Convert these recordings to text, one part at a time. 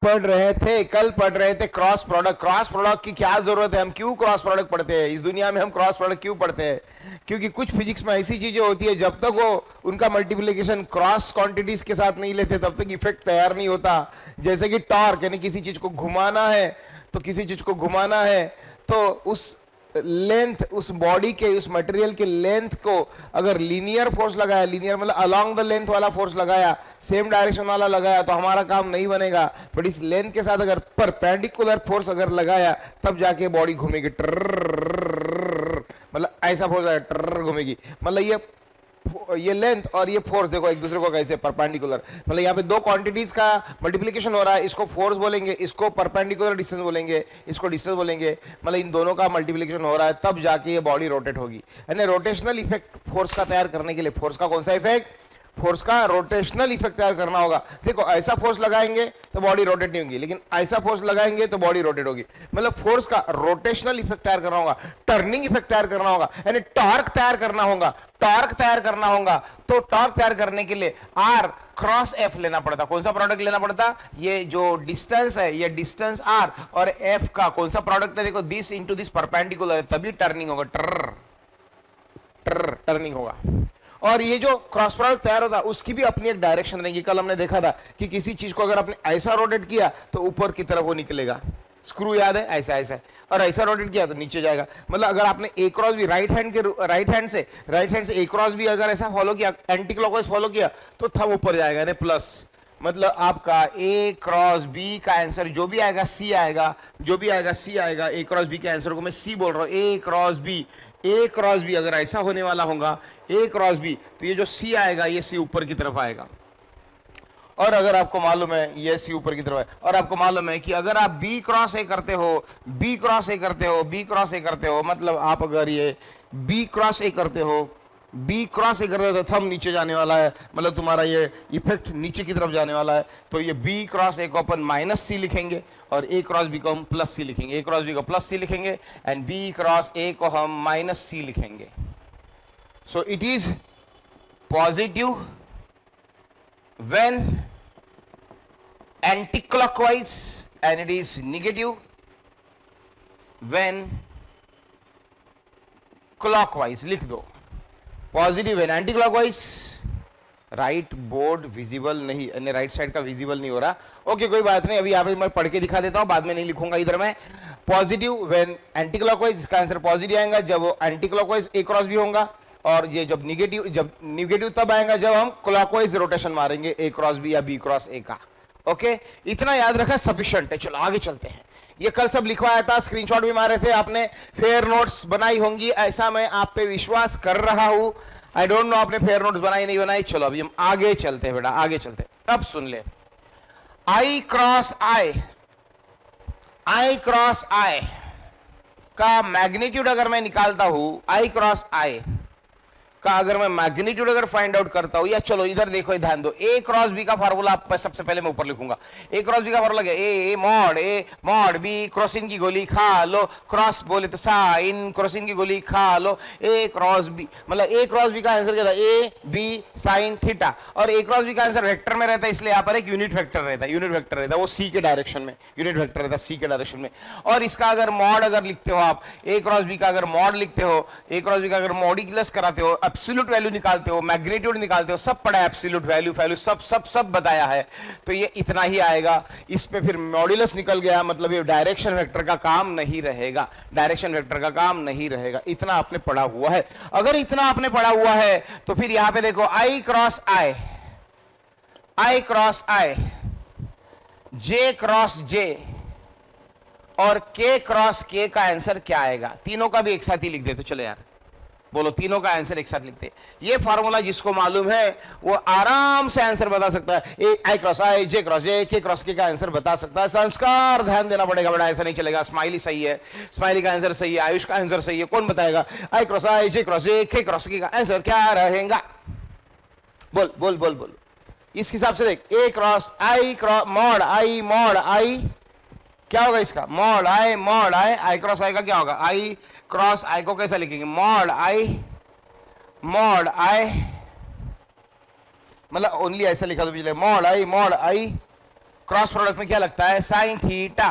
पढ़ रहे थे, कल पढ़ रहे थे क्रॉस प्रोडक्ट। क्रॉस प्रोडक्ट की क्या जरूरत है? हम क्यों क्रॉस प्रोडक्ट पढ़ते हैं इस दुनिया में? हम क्रॉस प्रोडक्ट क्यों पढ़ते हैं? क्योंकि कुछ फिजिक्स में ऐसी चीजें होती है, जब तक वो उनका मल्टीप्लिकेशन क्रॉस क्वांटिटीज के साथ नहीं लेते तब तक इफेक्ट तैयार नहीं होता। जैसे कि टॉर्क, यानी किसी चीज को घुमाना है, तो किसी चीज को घुमाना है तो उस लेंथ, उस बॉडी के, उस मटेरियल के लेंथ को अगर लीनियर फोर्स लगाया, लीनियर मतलब अलोंग द लेंथ वाला फोर्स लगाया, सेम डायरेक्शन वाला लगाया, तो हमारा काम नहीं बनेगा। बट इस लेंथ के साथ अगर परपेंडिकुलर फोर्स अगर लगाया, तब जाके बॉडी घूमेगी, ट्रर, मतलब ऐसा फोर्स आएगा, ट्रर घूमेगी। मतलब ये लेंथ और ये फोर्स देखो एक दूसरे को कैसे परपेंडिकुलर, मतलब यहाँ पे दो क्वांटिटीज का मल्टीप्लिकेशन हो रहा है, इसको फोर्स बोलेंगे, इसको परपेंडिकुलर डिस्टेंस बोलेंगे, इसको डिस्टेंस बोलेंगे। मतलब इन दोनों का मल्टीप्लिकेशन हो रहा है, तब जाके ये बॉडी रोटेट होगी। यानी रोटेशनल इफेक्ट फोर्स का तैयार करने के लिए, फोर्स का कौन सा इफेक्ट? फोर्स का रोटेशनल इफेक्ट तैयार करना होगा। देखो ऐसा फोर्स लगाएंगे तो बॉडी रोटेट नहीं होगी, लेकिन ऐसा फोर्स लगाएंगे तो बॉडी रोटेट होगी। मतलब फोर्स का रोटेशनल इफेक्ट तैयार करना होगा, टर्निंग इफेक्ट तैयार करना होगा, यानी टॉर्क तैयार करना होगा। टॉर्क तैयार करना होगा तो टॉर्क तैयार करने के लिए आर क्रॉस एफ लेना पड़ता। कौन सा प्रोडक्ट लेना पड़ता? ये जो डिस्टेंस है, ये डिस्टेंस आर और एफ का कौन सा प्रोडक्ट है? देखो दिस इंटू दिस परपेंडिकुलर है, तभी टर्निंग होगा, टर टर टर्निंग होगा। और ये जो क्रॉस प्रोडक्ट तैयार होता है उसकी भी अपनी एक डायरेक्शन रहेगी। कल हमने देखा था कि किसी चीज को अगर आपने ऐसा रोटेट किया तो ऊपर की तरफ वो निकलेगा, स्क्रू याद है, ऐसा ऐसा, और ऐसा रोटेट किया तो नीचे जाएगा। मतलब अगर आपने ए क्रॉस भी राइट हैंड से ए क्रॉस भी अगर ऐसा फॉलो किया, एंटी क्लॉकवाइज फॉलो किया, तो थंब ऊपर जाएगा, यानी प्लस। मतलब आपका ए क्रॉस बी का आंसर जो भी आएगा सी आएगा, जो भी आएगा सी आएगा। ए क्रॉस बी के आंसर को मैं सी बोल रहा हूं, ए क्रॉस बी। ए क्रॉस बी अगर ऐसा होने वाला होगा, ए क्रॉस बी, तो ये जो सी आएगा ये सी ऊपर की तरफ आएगा। और अगर आपको मालूम है ये सी ऊपर की तरफ है, और आपको मालूम है कि अगर आप बी क्रॉस ए करते हो, बी क्रॉस ए करते हो, बी क्रॉस ए करते हो, मतलब आप अगर ये बी क्रॉस ए करते हो, बी क्रॉस ए करते हो, तो थंब नीचे जाने वाला है, मतलब तुम्हारा ये इफेक्ट नीचे की तरफ जाने वाला है। तो ये बी क्रॉस ए को अपन माइनस सी लिखेंगे और ए क्रॉस बी को हम प्लस सी लिखेंगे। ए क्रॉस बी को प्लस सी लिखेंगे एंड बी क्रॉस ए को हम माइनस सी लिखेंगे। So it is positive when anti-clockwise and it is negative when clockwise। लिख दो positive when anti-clockwise। Right board visible नहीं, यानी राइट साइड का विजिबल नहीं हो रहा। ओके कोई बात नहीं, अभी यहाँ पे मैं पढ़ के दिखा देता हूँ, बाद में नहीं लिखूंगा इधर मैं। पॉजिटिव व्हेन एंटी क्लॉकवाइज, इसका आंसर पॉजिटिव आएगा जब वो एंटी क्लॉकवाइज ए क्रॉस भी होगा, और ये जब निगेटिव तब आएगा जब हम क्लॉकवाइज रोटेशन मारेंगे ए क्रॉस बी या बी क्रॉस ए का। ओके इतना याद रखा सफिशिएंट है। चलो आगे चलते हैं। ये कल सब लिखवाया था, स्क्रीनशॉट भी मारे थे आपने, फेयर नोट्स बनाई होंगी ऐसा मैं आप पे विश्वास कर रहा हूं। आई डोंट नो आपने फेयर नोट्स बनाई नहीं बनाई। चलो अभी हम आगे चलते हैं बेटा, आगे चलते हैं। अब सुन ले, आई क्रॉस आई, आई क्रॉस आई का मैग्नीट्यूड अगर मैं निकालता हूं, आई क्रॉस आई का अगर मैं मैग्नीट्यूड अगर फाइंड आउट करता हूं, या चलो इधर देखो, ध्यान दो, ए क्रॉस बी का फार्मूला सबसे पहले मैं ऊपर लिखूंगा। ए क्रॉस बी का फार्मूला क्या? ए मॉड बी, क्रॉसिन की गोली खा लो, क्रॉस बोले तो साइन, क्रॉसिन की गोली खा लो, ए क्रॉस बी। मतलब ए क्रॉस बी का आंसर क्या था? A B sine theta. और ए क्रॉस बी का आंसर वेक्टर में रहता है, इसलिए यहाँ पर एक यूनिट वेक्टर रहता है, यूनिट वेक्टर रहता है वो सी के डायरेक्शन में, यूनिट वेक्टर रहता है सी के डायरेक्शन में। और इसका अगर मॉड अगर लिखते हो आप, ए क्रॉस बी का अगर मॉड लिखते हो, ए क्रॉस बी का अगर मॉड्यूलस कराते हो, एब्सोल्यूट वैल्यू निकालते हो, मैग्नीट्यूड निकालते हो, सब पढ़ा है, एब्सोल्यूट वैल्यू सब बताया है। तो ये इतना ही आएगा। इस पे फिर मॉड्यूलस निकल गया, मतलब ये डायरेक्शन वेक्टर का काम नहीं रहेगा, डायरेक्शन वेक्टर का काम नहीं रहेगा। इतना आपने पढ़ा हुआ है। अगर इतना आपने पढ़ा हुआ है तो फिर यहां पे देखो, आई cross I, I cross I, J cross जे और के क्रॉस के का आंसर क्या आएगा? तीनों का भी एक साथ ही लिख देते। चलो यार बोलो, तीनों का आंसर एक साथ लिखते। ये फार्मूला जिसको मालूम है वो आराम से आंसर बता सकता है। ए आई क्रॉस आई, जे क्रॉस जे, के क्रॉस के का आंसर बता सकता है। संस्कार ध्यान देना पड़ेगा बड़ा, ऐसा नहीं चलेगा। स्माइली सही है, स्माइली का आंसर सही है, आयुष का आंसर सही है, कौन बताएगा? आई क्रॉस आई, जे क्रॉस जे, के क्रॉस के का आंसर क्या रहेगा? बोल बोल बोल बोल। इस हिसाब से देख, A cross I cross mod I क्या होगा इसका? मॉड आई, आई क्रॉस आई का क्या होगा? आई क्रॉस आई को कैसा लिखेंगे? मॉड आई, मतलब ओनली ऐसा लिखा तो पिछले, मॉड आई क्रॉस प्रोडक्ट में क्या लगता है, साइन थीटा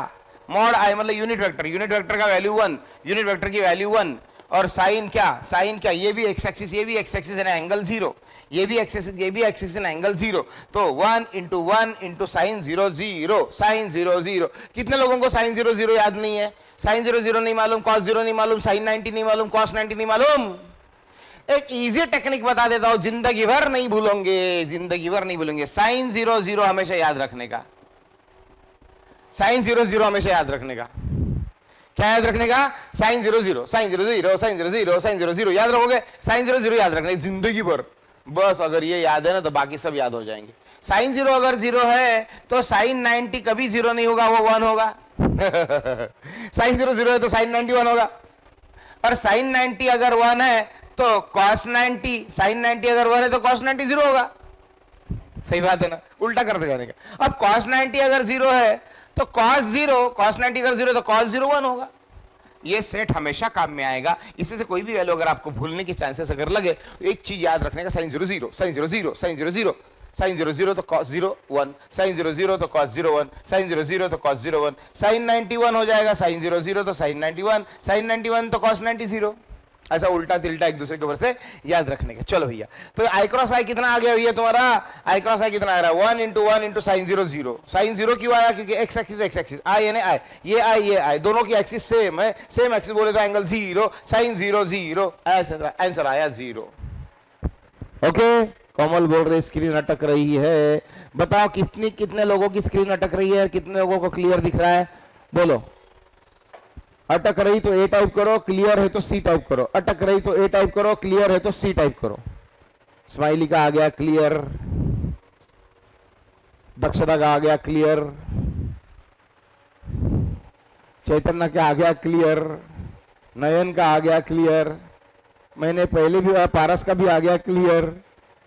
मॉड आई मतलब यूनिट वेक्टर, यूनिट वेक्टर का वैल्यू 1, यूनिट वेक्टर की वैल्यू 1, और साइन क्या, साइन क्या, ये भी एक्स एक्सिस, ये भी एक्स एक्सिस एंड एंगल 0, ये भी एक्सिस, ये भी एक्सिस एंड एंगल 0, तो 1 इंटू साइन 0 0, साइन 0 0। कितने लोगों को साइन 0 0 याद नहीं है, साइन 0 0 नहीं मालूम, कॉस 0 नहीं मालूम, साइन 90 नहीं मालूम, कॉस 90 नहीं मालूम। एक इजी टेक्निक बता देता हूं, जिंदगी भर नहीं भूलोगे, जिंदगी भर नहीं भूलेंगे। साइन 0 0 हमेशा याद रखने का, साइन 0 0 हमेशा याद रखने का, क्या याद रखने का, साइन 0 0, साइन 0 0, साइन 0 0, साइन 0 0 याद रखोगे, साइन 0 0 याद रखने जिंदगी भर, बस अगर ये याद है ना तो बाकी सब याद हो जाएंगे। साइन 0 अगर 0 है तो साइन 90 कभी 0 नहीं होगा, वो 1 होगा। साइन 0 0 है तो साइन 90 1 होगा, और साइन 90 अगर 1 है तो कॉस 90, साइन 90 अगर 1 है तो कॉस 90 0 होगा। सही बात है ना, उल्टा करते जाने का। अब कॉस 90 अगर 0 है तो कॉस 0, कॉस 90 अगर 0 है तो कॉस 0 1 होगा। ये सेट हमेशा काम में आएगा, इसमें से कोई भी वैल्यू अगर आपको भूलने के चांसेस अगर लगे, एक चीज याद रखने का, साइन 0 0, साइन 0 0, साइन 0 0, साइन 0 0 तो कॉस 0 1, साइन 0 0 तो कॉस 0 1, साइन 0 0 तो कॉस 0 1, साइन 91 हो जाएगा, साइन 0 0 तो साइन 91, साइन 91 तो कॉस 90 0। ऐसा उल्टा तिल्टा एक दूसरे के ऊपर से याद रखने का। चलो भैया, तो आई क्रॉस आई कितना आ गया भैया तुम्हारा, आई क्रॉस आई कितना आ रहा है, 1 इंटू साइन 0 0। साइन 0 क्यों आया, क्योंकि एक्स एक्सिस आई यानी आई, ये आई दोनों की एक्सिस सेम है, सेम एक्सिस बोले तो एंगल 0, साइन 0 0, आंसर आया 0। ओके, कोमल बोल रहे स्क्रीन अटक रही है, बताओ कितने लोगों की स्क्रीन अटक रही है, कितने लोगों को क्लियर दिख रहा है, बोलो। अटक रही तो ए टाइप करो, क्लियर है तो सी टाइप करो, अटक रही तो ए टाइप करो, क्लियर है तो सी टाइप करो। स्माइली का आ गया क्लियर, दक्षता का आ गया क्लियर, चैतन्य का आ गया क्लियर, नयन का आ गया क्लियर, मैंने पहले भी पारस का भी आ गया क्लियर,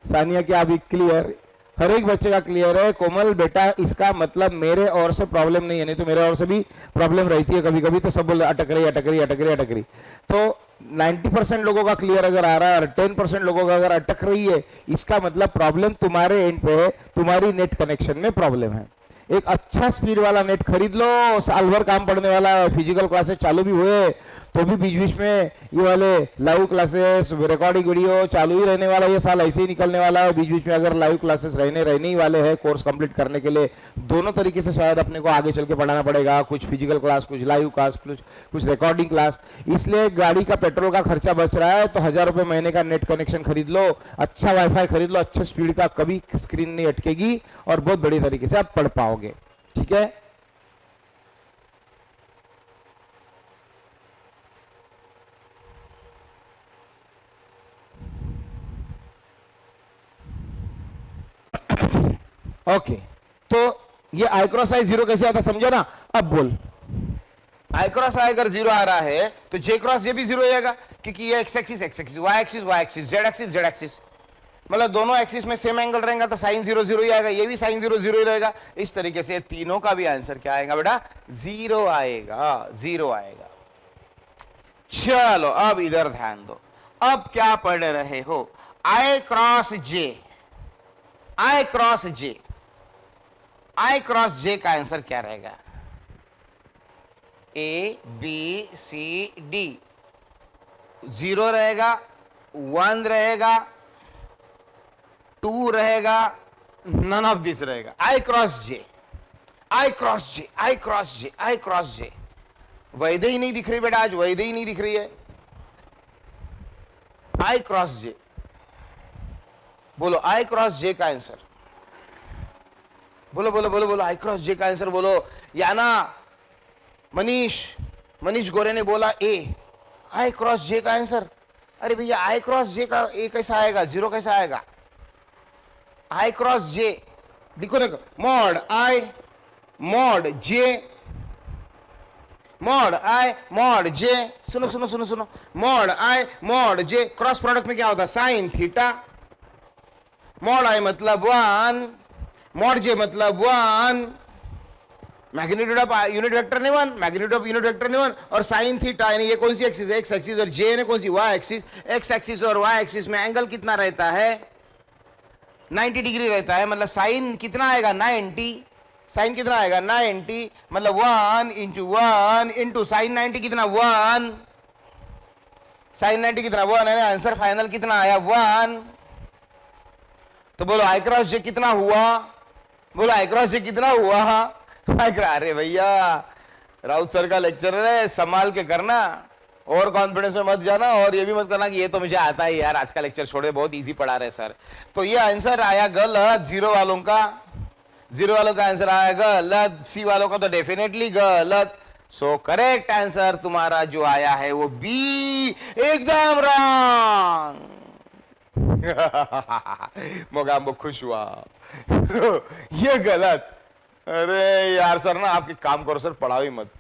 सानिया क्या अभी क्लियर, हर एक बच्चे का क्लियर है। कोमल बेटा इसका मतलब मेरे और से प्रॉब्लम नहीं है, नहीं तो मेरे और से भी प्रॉब्लम रहती है कभी कभी, तो सब बोल अटक रही अटक रही अटक रही अटक रही। तो 90% लोगों का क्लियर अगर आ रहा है और 10% लोगों का अगर अटक रही है, इसका मतलब प्रॉब्लम तुम्हारे एंड पे है, तुम्हारी नेट कनेक्शन में प्रॉब्लम है। एक अच्छा स्पीड वाला नेट खरीद लो, साल भर काम पड़ने वाला, फिजिकल क्लासेस चालू भी हुए तो भी बीच बीच में ये वाले लाइव क्लासेस, रिकॉर्डिंग वीडियो चालू ही रहने वाला, ये साल ऐसे ही निकलने वाला है। बीच बीच में अगर लाइव क्लासेस रहने ही वाले हैं कोर्स कंप्लीट करने के लिए, दोनों तरीके से शायद अपने को आगे चल के पढ़ाना पड़ेगा, कुछ फिजिकल क्लास, कुछ लाइव क्लास, कुछ रिकॉर्डिंग क्लास। इसलिए गाड़ी का पेट्रोल का खर्चा बच रहा है तो 1000 रुपये महीने का नेट कनेक्शन खरीद लो, अच्छा वाईफाई खरीद लो, अच्छे स्पीड का, कभी स्क्रीन नहीं अटकेगी और बहुत बड़ी तरीके से आप पढ़ पाओगे। ठीक है, ओके। तो ये आई क्रॉस आई 0 कैसे आता समझो ना। अब बोल, आई क्रॉस आई अगर 0 आ रहा है तो जे क्रॉस जे भी 0 आएगा, क्योंकि ये X axis Y axis Z axis, मतलब दोनों एक्सिस में सेम एंगल रहेगा तो साइन 0 0 ही आएगा, ये भी साइन 0 0 ही रहेगा। इस तरीके से तीनों का भी आंसर क्या आएगा बेटा, 0 आएगा, 0 आएगा। चलो अब इधर ध्यान दो, अब क्या पढ़ रहे हो, आई क्रॉस जे, आई क्रॉस जे, आई क्रॉस जे का आंसर क्या रहेगा, ए बी सी डी, 0 रहेगा, 1 रहेगा, 2 रहेगा, नन ऑफ दिस रहेगा। आई क्रॉस जे, आई क्रॉस जे, आई क्रॉस जे, आई क्रॉस जे। वैधे ही नहीं दिख रही बेटा, आज वैधे ही नहीं दिख रही है। आई क्रॉस जे बोलो, आई क्रॉस जे का आंसर बोलो बोलो बोलो बोलो, आई क्रॉस जे का आंसर बोलो। या ना मनीष गोरे ने बोला ए, आई क्रॉस जे का आंसर। अरे भैया आई क्रॉस जे का ए कैसा आएगा, 0 कैसा आएगा, आई क्रॉस जे लिखो ना, mod I mod J, mod I mod J, सुनो सुनो सुनो सुनो, mod I mod J, cross product में क्या होता है, साइन थीटा, मॉड आई मतलब 1, मॉड जे मतलब 1, मैग्नीट्यूड ऑफ यूनिट वेक्टर ने 1, मैग्नीट्यूड ऑफ यूनिट वेक्टर ने 1, और साइन थीटा यानी ये कौन सी एक्सिस है, एक्स एक्सिस, और जे ने कौन सी, वाई एक्सिस। एक्स एक्सिस और वाई एक्सिस में एंगल कितना रहता है, 90 डिग्री रहता है, मतलब साइन कितना आएगा 90, साइन कितना आएगा 90, मतलब 1 इंटू 1 इंटू साइन 90 कितना 1, साइन 90 कितना 1 है ना, आंसर फाइनल कितना आया 1। तो बोलो आई क्रॉस जे कितना हुआ, बोलो आई क्रॉस जे कितना हुआ। अरे भैया राउत सर का लेक्चर है, संभाल के करना, और कॉन्फिडेंस में मत जाना, और ये भी मत करना कि ये तो मुझे आता है यार, आज का लेक्चर छोड़े बहुत इजी पढ़ा रहे सर। तो ये आंसर आया गलत, जीरो वालों का, जीरो वालों का आंसर आया गलत, सी वालों का तो डेफिनेटली गलत। सो करेक्ट आंसर तुम्हारा जो आया है वो बी, एकदम रॉन्ग। मोगाम्बो खुश हुआ। ये गलत। अरे यार सर ना, आप एक काम करो सर, पढ़ाओ ही मत।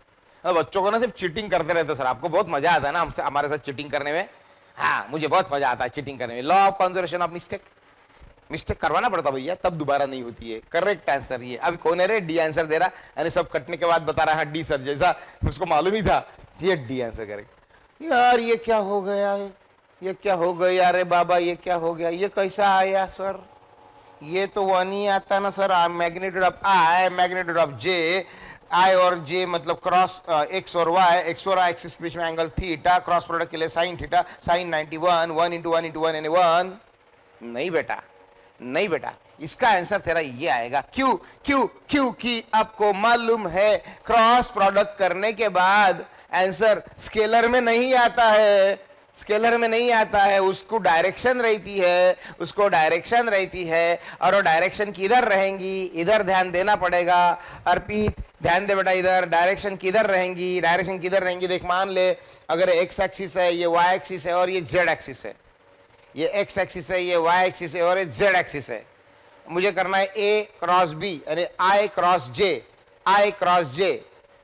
बच्चों को ना सिर्फ चीटिंग करते रहते सर, आपको बहुत मजा आता है ना हमसे, हमारे साथ चीटिंग करने में। हाँ मुझे बहुत मजा आता है चीटिंग करने में। Law of conservation of mistake, mistake करवाना पड़ता भैया, तब दोबारा नहीं होती है। करेक्ट आंसर ये। अब कौन है रे डी आंसर दे रहा, यानी सब कटने के बाद बता रहा है डी सर, जैसा उसको मालूम ही था ये डी आंसर करेक्ट। यार ये क्या हो गया है, ये क्या हो गया रे बाबा, ये क्या हो गया, ये कैसा आया सर, ये तो वन ही आता ना sir. Magnitude of I, magnitude of J, I और जे मतलब क्रॉस एक्स और वाई, एक्स और एक्सिस के बीच में एंगल थीटा, क्रॉस प्रोडक्ट के लिए sine theta, sine 91, 1 into 1 into 1 यानी 1। नहीं बेटा, नहीं बेटा, इसका आंसर तेरा ये आएगा। क्यों क्यों क्योंकि आपको मालूम है क्रॉस प्रोडक्ट करने के बाद आंसर स्केलर में नहीं आता है, स्केलर में नहीं आता है, उसको डायरेक्शन रहती है, उसको डायरेक्शन रहती है, और वो डायरेक्शन किधर रहेंगी, इधर ध्यान देना पड़ेगा। अर्पित ध्यान दे बेटा, इधर डायरेक्शन किधर रहेंगी, डायरेक्शन किधर रहेंगी। देख मान ले अगर एक्स एक्सिस है, ये वाई एक्सिस है और ये जेड एक्सिस है, ये एक्स एक्सिस है, ये वाई एक्सिस है और ये जेड एक्सिस है। मुझे करना है ए क्रॉस बी यानी आई क्रॉस जे, आई क्रॉस जे।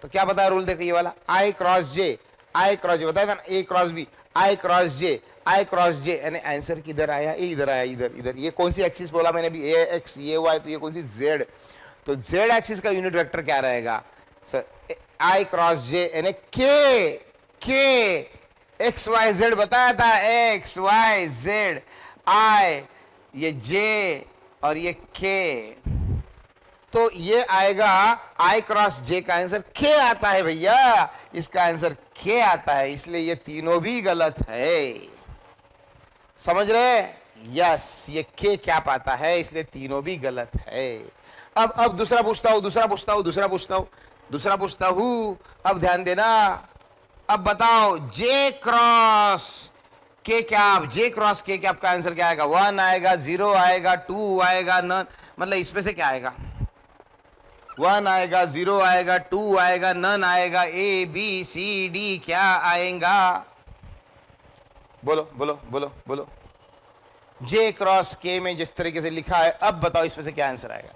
तो क्या बताया रूल, देखो ये वाला आई क्रॉस जे, आई क्रॉस जे बताया था ना, ए क्रॉस बी, आई क्रॉस जे, आई क्रॉस जे, यानी आंसर किधर आया, ए इधर आया, इधर इधर। ये कौन सी एक्सिस बोला मैंने अभी, ए एक्स, ये वाई, तो ये कौन सी जेड। तो जेड एक्सिस का यूनिट वेक्टर क्या रहेगा सर, आई क्रॉस जे यानी के, के एक्स वाई जेड बताया था, एक्स वाई जेड, आई ये जे और ये के। तो ये आएगा आई क्रॉस जे का आंसर के आता है भैया, इसका आंसर के आता है, इसलिए ये तीनों भी गलत है। समझ रहे, यस ये के क्या पाता है, इसलिए तीनों भी गलत है। अब दूसरा पूछता हूं, दूसरा पूछता हूं, दूसरा पूछता हूं, दूसरा पूछता हूं। अब ध्यान देना, अब बताओ जे क्रॉस के कैप, जे क्रॉस के कैप का आंसर क्या आएगा, 1 आएगा, 0 आएगा, 2 आएगा, नन, मतलब इसमें से क्या आएगा, 1 आएगा, 0 आएगा, 2 आएगा, नन आएगा, ए बी सी डी क्या आएगा, बोलो बोलो बोलो बोलो। जे क्रॉस के में जिस तरीके से लिखा है, अब बताओ इसमें से क्या आंसर आएगा।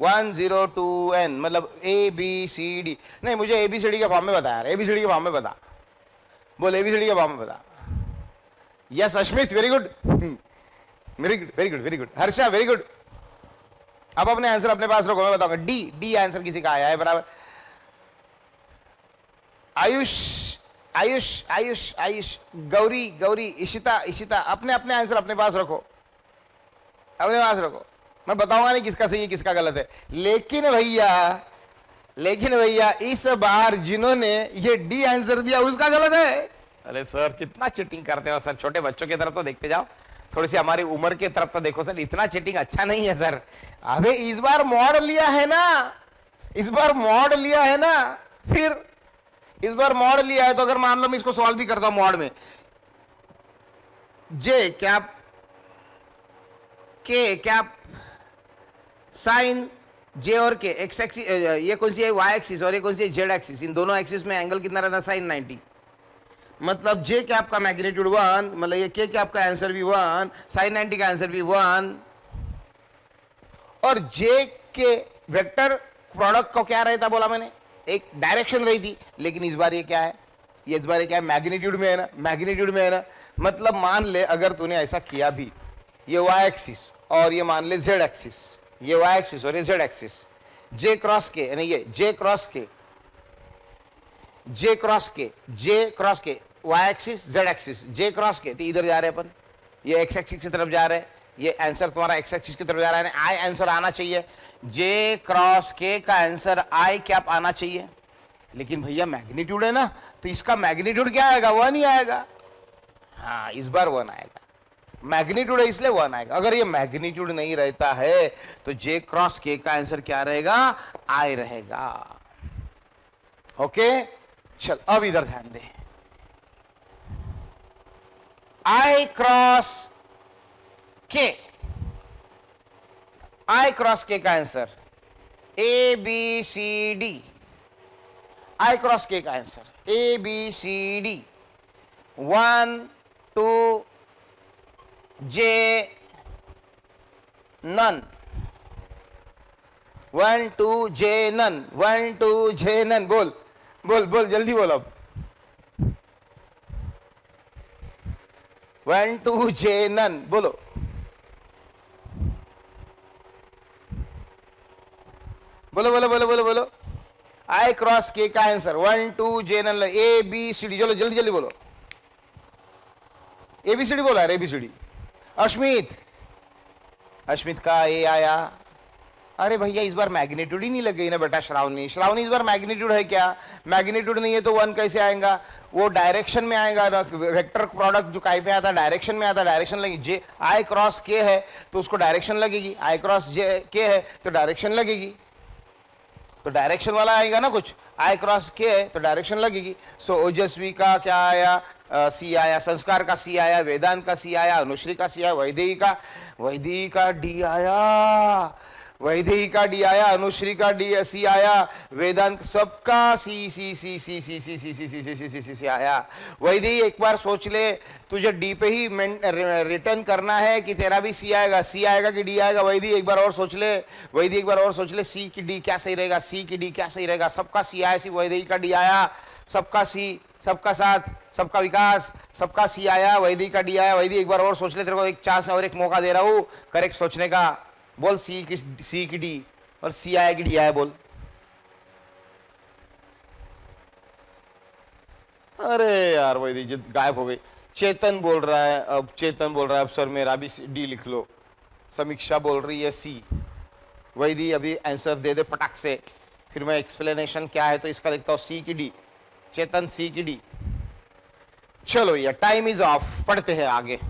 1 0 2 n मतलब ए बी सी डी, नहीं मुझे ए बी सी डी के फॉर्म में बता यार, ए बी सी डी के फॉर्म में बता, बोल ए बी सी डी के फॉर्म में बता। Yes Ashmit very good, very good very good very good. Harsha very good. अब अपने आंसर अपने पास रखो, मैं बताऊंगा। डी, डी आंसर किसी का आया है बराबर। आयुष आयुष आयुष आयुष, गौरी गौरी, इशिता इशिता, अपने अपने आंसर अपने पास रखो, अपने पास रखो। मैं बताऊंगा नहीं किसका सही है किसका गलत है, लेकिन भैया इस बार जिन्होंने ये डी आंसर दिया उसका गलत है। अरे सर कितना चीटिंग करते हो सर, छोटे बच्चों की तरफ तो देखते जाओ, थोड़ी सी हमारी उम्र की तरफ तो देखो सर, इतना चीटिंग अच्छा नहीं है सर। अबे इस बार मॉड लिया है ना, इस बार मॉड लिया है ना, फिर इस बार मॉड लिया है तो अगर मान लो मैं इसको सॉल्व भी करता हूं मॉड में, जे कैप के कैप साइन जे और के, एक्स एक्सिस, ये कौन सी है वाई एक्सिस और ये कौन सी है जेड एक्सिस, इन दोनों एक्सिस में एंगल कितना रहता है साइन 90, मतलब जे कैप का मैग्नीट्यूड 1, मतलब ये के कैप का आंसर भी 1, साइन 90 का आंसर भी 1। और जे के वेक्टर प्रोडक्ट को क्या रहता बोला मैंने, एक डायरेक्शन रही थी, लेकिन इस बार ये क्या है, ये इस बार ये क्या है, मैग्नीट्यूड में है ना, मैग्नीट्यूड में है ना। मतलब मान ले अगर तूने ऐसा किया भी, ये वाई एक्सिस और ये मान ले जेड एक्सिस, ये वाई एक्सिस और ये जेड एक्सिस, जे क्रॉस के यानी ये जे क्रॉस के, जे क्रॉस के, जे क्रॉस के, वाई एक्सिस जेड एक्सिस, जे क्रॉस के, तो इधर जा रहे अपन, ये एक्स एक्सिस की तरफ जा रहे हैं, ये आंसर तुम्हारा एक्स एक्सिस की तरफ जा रहा है, आई आंसर आना चाहिए। जे क्रॉस के का आंसर आई कैप आना चाहिए, लेकिन भैया मैग्नीट्यूड है ना, तो इसका मैग्नीट्यूड क्या आएगा? 1 ही आएगा। हाँ, इस बार 1 आएगा, मैग्नीट्यूड है इसलिए 1 आएगा। अगर ये मैग्नीट्यूड नहीं रहता है तो जे क्रॉस के का आंसर क्या रहेगा? आई रहेगा। ओके, चल अब इधर ध्यान दे। आई क्रॉस के, आई क्रॉस के का answer A B C D. I cross K का answer A B C D, 1 2 J none, 1 2 J none, 1 2 J none. बोल बोल बोल, जल्दी बोल अब। 1 2 जे नन बोलो। बोलो बोलो बोलो बोलो बोलो। आई क्रॉस के का answer 1 2 J none, A B C D. चलो जल्दी जल्दी बोलो, एबीसीडी बोला है, एबीसीडी। अश्मित, अश्मित का ए आया। अरे भैया इस बार मैग्नीट्यूड ही नहीं लग गई ना बेटा। श्रावणी, श्रावणी इस बार मैग्नीट्यूड है क्या? मैग्नीट्यूड नहीं है तो 1 कैसे आएगा? वो डायरेक्शन में आएगा ना, वेक्टर प्रोडक्ट जो काय पे आता है डायरेक्शन में आता है, डायरेक्शन लगेगी। जे आई क्रॉस के है तो उसको डायरेक्शन लगेगी, आई क्रॉस जे के है तो डायरेक्शन लगेगी, तो डायरेक्शन वाला आएगा ना कुछ। आई क्रॉस के है तो डायरेक्शन लगेगी। सो ओजस्वी का क्या आया? सी आया, संस्कार का सी आया, वेदांत का सी आया, अनुश्री का सी आया, वैदेही का डी आया, वैदेही का डी आया, अनुश्री का डी सी आया, वेदांत सबका सी सी सी सी सी सी सी सी सी सी सी सी सी सी आया। वैदेही एक बार सोच ले, तुझे डी पे ही रिटर्न करना है कि तेरा भी सी आएगा, सी आएगा कि डी आएगा? वैदेही एक बार और सोच ले, वैदेही एक बार और सोच ले, सी की डी क्या सही रहेगा? सी की डी क्या सही रहेगा? सबका सी आया, सी वैदेही का डी आया, सबका सी, सबका साथ, सबका विकास, सबका सी आया, वैदेही का डी आया। वैदेही एक बार और सोच ले, तेरे को एक चांस और एक मौका दे रहा हूं करेक्ट सोचने का। बोल सी की डी और सी आया कि डी आया? बोल। अरे यार वैदेही गायब हो गई। चेतन बोल रहा है, अब चेतन बोल रहा है अब सर मेरा भी डी लिख लो। समीक्षा बोल रही है सी। वैदेही अभी आंसर दे दे पटाख से, फिर मैं एक्सप्लेनेशन क्या है तो इसका देखता हूं। सी की डी, चेतन सी की डी। चलो ये टाइम इज ऑफ, पढ़ते हैं आगे।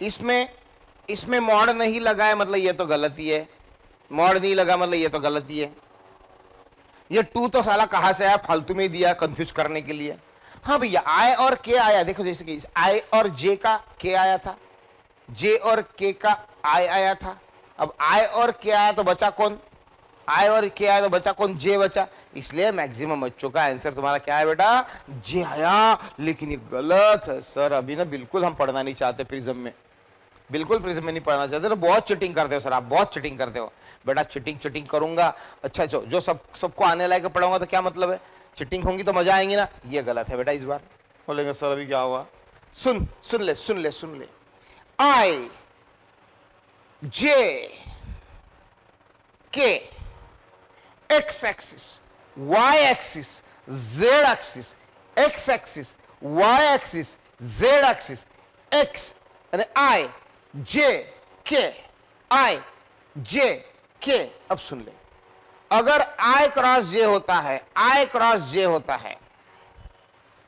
इसमें मॉड नहीं लगा है मतलब ये तो गलती है, मॉड नहीं लगा मतलब ये तो गलती है। ये 2 तो साला कहां से आया? फालतू में दिया कंफ्यूज करने के लिए। हाँ भैया आई और के आया, देखो जैसे कि आई और जे का के आया था, जे और के का आई आया था। अब आई और के आया तो बचा कौन? आई और के आया तो बचा कौन? जे बचा। इसलिए मैक्सिमम बच्चों का आंसर तुम्हारा क्या है बेटा? जे आया। लेकिन ये गलत है सर, अभी ना बिल्कुल हम पढ़ना नहीं चाहते प्रिज्म में, बिल्कुल प्रिज्म में नहीं पढ़ना चाहते। तो बहुत चीटिंग करते हो सर आप, बहुत चीटिंग करते हो बेटा। चीटिंग करूंगा, अच्छा जो सबको आने लायक पढ़ाऊंगा तो क्या मतलब है? चीटिंग होंगी तो मजा आएंगी ना। ये गलत है बेटा इस बार। बोलेंगे सर अभी क्या हुआ? सुन ले। I J K X axis, Y axis, Z axis, X axis, Y axis, Z axis, X I J K, I J के। अब सुन ले, अगर आई क्रॉस जे होता है, आई क्रॉस जे होता है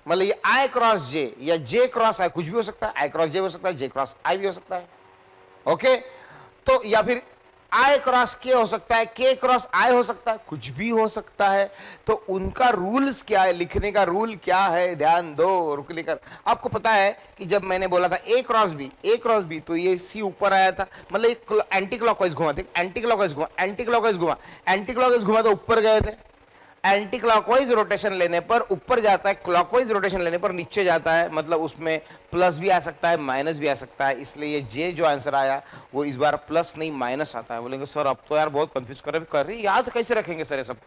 मतलब ये आई क्रॉस जे या जे क्रॉस आई कुछ भी हो सकता है। आई क्रॉस जे हो सकता है, जे क्रॉस आई भी हो सकता है। ओके, तो या फिर आई क्रॉस के हो सकता है, के क्रॉस आई हो सकता है, कुछ भी हो सकता है। तो उनका रूल्स क्या है, लिखने का रूल क्या है? ध्यान दो, रुक लेकर। आपको पता है कि जब मैंने बोला था ए क्रॉस बी तो ये सी ऊपर आया था, मतलब एंटी क्लॉकवाइज घुमा, एंटी क्लॉकवाइज घुमा तो ऊपर गए थे। एंटी क्लॉकवाइज रोटेशन लेने पर ऊपर जाता है, क्लॉकवाइज रोटेशन लेने पर नीचे जाता है, मतलब उसमें प्लस भी आ सकता है, माइनस भी आ सकता है। इसलिए ये जे जो आंसर आया वो इस बार प्लस नहीं माइनस आता है। बोलेंगे सर अब तो यार बहुत कंफ्यूज कर रही, याद कैसे रखेंगे सर? ये सब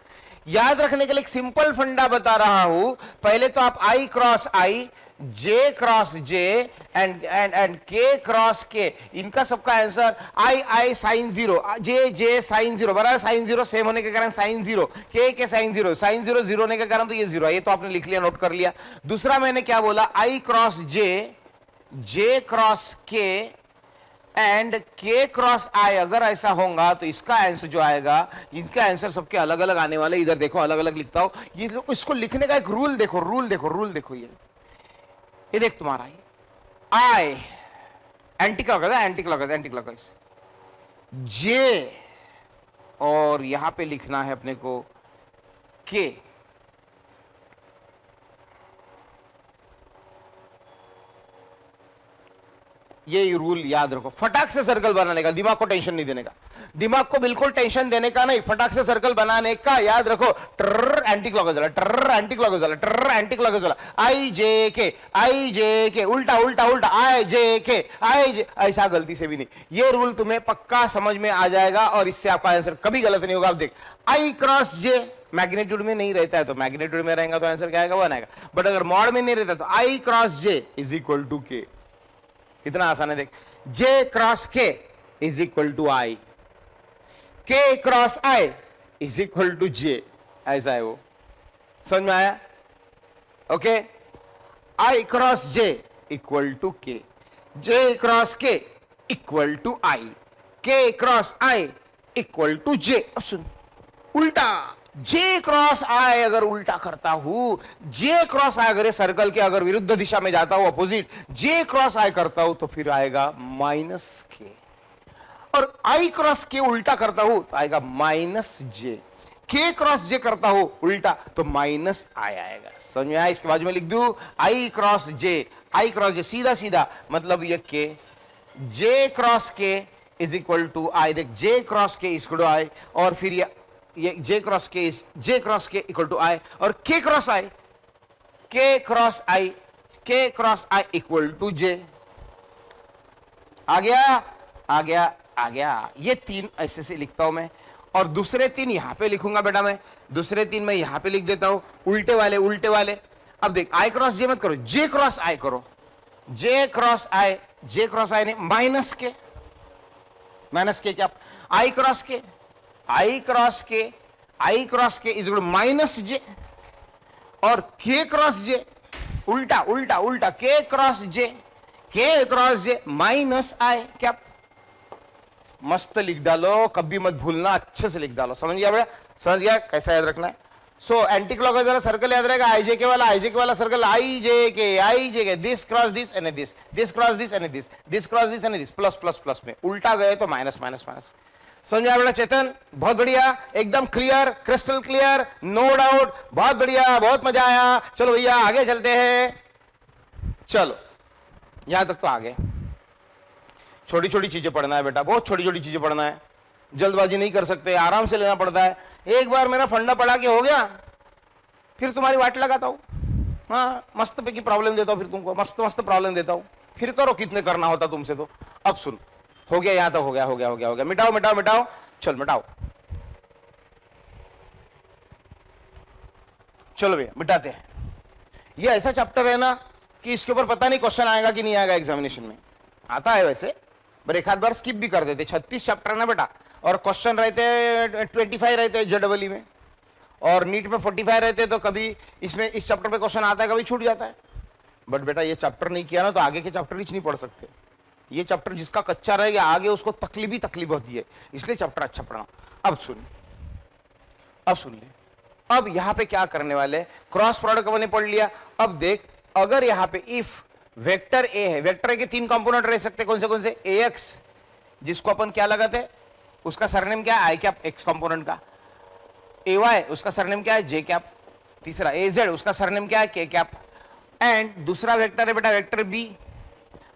याद रखने के लिए एक सिंपल फंडा बता रहा हूं। पहले तो आप I cross I, J cross J and K cross K, इनका सबका answer I sine zero, J sine zero बराबर साइन जीरो सेम होने के कारण sine zero, K sine zero zero होने के कारण तो ये जीरो है। ये तो आपने लिख लिया, नोट कर लिया। दूसरा मैंने क्या बोला? आई क्रॉस जे क्रॉस के एंड के क्रॉस आई अगर ऐसा होगा तो इसका आंसर जो आएगा, इनका आंसर सबके अलग अलग आने वाले। इधर देखो अलग अलग लिखता हूं, ये इसको लिखने का एक रूल देखो, रूल देखो। ये देख तुम्हारा आई एंटी क्लॉकवाइज जे, और यहां पे लिखना है अपने को के। ये रूल याद रखो, फटाक से सर्कल बनाने का, दिमाग को टेंशन नहीं देने का, दिमाग को बिल्कुल टेंशन देने का नहीं, फटाक से सर्कल बनाने का। याद रखो, ट्र एंटी क्लॉकवाइज वाला, ट्र एंटी क्लॉकवाइज वाला, ट्र एंटी क्लॉकवाइज वाला, आई जे के, उल्टा उल्टा उल्टा, आई जे, ऐसा गलती से भी नहीं। ये रूल तुम्हें पक्का समझ में आ जाएगा और इससे आपका आंसर कभी गलत नहीं होगा। आप देख, आई क्रॉस जे मैग्नीट्यूड में नहीं रहता है तो मैग्नीट्यूड में रहेगा तो आंसर क्या आएगा, 1 आएगा। बट अगर मॉड में नहीं रहता तो I cross J is equal to K. कितना आसान है देख, J cross K is equal to I, K cross I is equal to J, ऐसा है वो। समझ में आया? Okay, I cross J equal to K, J cross K equal to I, K cross I equal to J. अब सुन, उल्टा जे cross आई अगर उल्टा करता हूं, जे क्रॉस आई अगर सर्कल के अगर विरुद्ध दिशा में जाता हूं, अपोजिट, जे क्रॉस आई करता हूं तो फिर आएगा माइनस के, और आई क्रॉस के उल्टा करता हूं तो आएगा माइनस जे, के क्रॉस जे करता हूं उल्टा तो माइनस आई आएगा। समझ में आया? इसके बाजू में लिख दूं आई क्रॉस जे, आई क्रॉस जे सीधा सीधा मतलब ये के, J cross K is equal to आई। देख, J cross K is equal to आई, और फिर ये जे क्रॉस के इक्वल टू आई, और के cross I, K cross I equal to जे। आ गया। ये 3 ऐसे से लिखता हूं मैं, और दूसरे 3 यहां पे लिखूंगा बेटा मैं, दूसरे 3 मैं यहां पे लिख देता हूं, उल्टे वाले। अब देख, आई क्रॉस जे मत करो, जे क्रॉस आई करो, जे क्रॉस आई ने माइनस के क्या, आई क्रॉस के इज माइनस जे, और के क्रॉस जे उल्टा, के क्रॉस जे माइनस आई क्या। मस्त लिख डालो, कभी मत भूलना, अच्छे से लिख डालो। समझ गया बेटा? समझ गया कैसा याद रखना है? सो एंटी क्लॉकवाइज वाला सर्कल याद रहेगा, आई जे के वाला सर्कल, आई जे के, this cross this and this cross this and this cross this and this, plus में, उल्टा गए तो माइनस। समझ आया बेटा चेतन? बहुत बढ़िया, एकदम clear, crystal clear, no doubt, बहुत बढ़िया, बहुत मजा आया। चलो भैया आगे चलते हैं। चलो यहां तक तो आगे, छोटी छोटी चीजें पढ़ना है बेटा, बहुत छोटी छोटी चीजें पढ़ना है, जल्दबाजी नहीं कर सकते, आराम से लेना पड़ता है। एक बार मेरा फंडा पढ़ा के हो गया, फिर तुम्हारी वाट लगाता हूं, हाँ मस्त पे की प्रॉब्लम देता हूं, फिर तुमको मस्त प्रॉब्लम देता हूं, फिर करो कितने करना होता तुमसे तो। अब सुन, हो गया, यहां तक हो गया, मिटाओ, चल मिटाओ, चलो भैया मिटाते हैं। ये ऐसा चैप्टर है ना कि इसके ऊपर पता नहीं क्वेश्चन आएगा कि नहीं आएगा एग्जामिनेशन में। आता है वैसे, पर एक आध बार स्किप भी कर देते। 36 चैप्टर ना बेटा, और क्वेश्चन रहते 25 रहते जेडब्ल्यू में, और नीट में 45 रहते, तो कभी इसमें इस चैप्टर पे क्वेश्चन आता है, कभी छूट जाता है। बट बेटा ये चैप्टर नहीं किया ना तो आगे के चैप्टर ही नहीं पढ़ सकते। ये चैप्टर जिसका कच्चा रहेगा आगे उसको तकलीफ होती है, इसलिए चैप्टर अच्छा पढ़ना। अब सुनिए, अब यहां पे क्या करने वाले, क्रॉस प्रोडक्ट हमने पढ़ लिया। अब देख, अगर यहां पे इफ वेक्टर ए है, वेक्टर ए के 3 कंपोनेंट रह सकते, कौन से, ax जिसको अपन क्या लगाते हैं, उसका सरनेम क्या है, आई कैप एक्स कंपोनेंट का, ay उसका सरनेम क्या है, जे कैप, तीसरा az उसका सरनेम क्या है, के कैप, एंड दूसरा वेक्टर है बेटा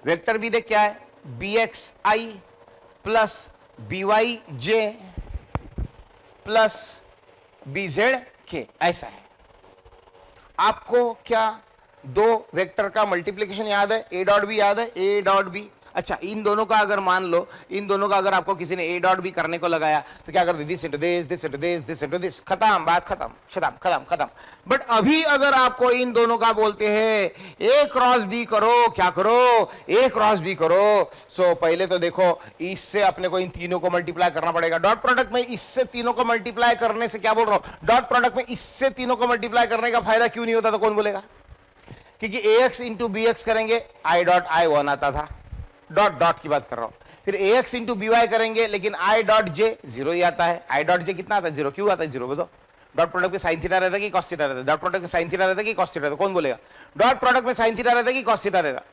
वेक्टर बी देख क्या है, bxi plus byj plus bzk, ऐसा है। आपको क्या 2 वेक्टर का मल्टीप्लिकेशन याद है, a डॉट बी याद है, a डॉट बी। अच्छा, इन दोनों का अगर मान लो, इन दोनों का अगर आपको किसी ने a डॉट बी करने को लगाया तो क्या करते, दिस इंटू दिस, खत्म, बात खत्म। बट अभी अगर आपको इन दोनों का बोलते हैं a क्रॉस बी करो, क्या करो, a क्रॉस बी करो। सो पहले तो देखो, इससे अपने को इन तीनों को मल्टीप्लाई करना पड़ेगा। डॉट प्रोडक्ट में इससे तीनों को मल्टीप्लाई करने से, क्या बोल रहा हूं, डॉट प्रोडक्ट में इससे तीनों को मल्टीप्लाई करने का फायदा क्यों नहीं होता, तो कौन बोलेगा? क्योंकि ax इंटू bx करेंगे, i डॉट i 1 आता था, डॉट डॉट की बात कर रहा हूं। फिर ax इंटू बी वाई करेंगे, लेकिन i डॉट जे जीरो ही आता है। i डॉट जे कितना आता है? जीरो। क्यों आता है जीरो? बताओ। डॉट प्रोडक्ट में साइन थीटा रहता है कि कॉस थीटा रहता है? डॉट प्रोडक्ट में साइन थीटा रहता है कि कॉस थीटा रहता है? कौन बोलेगा? डॉट प्रोडक्ट में साइन थीटा रहता है कि कॉस थीटा रहता है?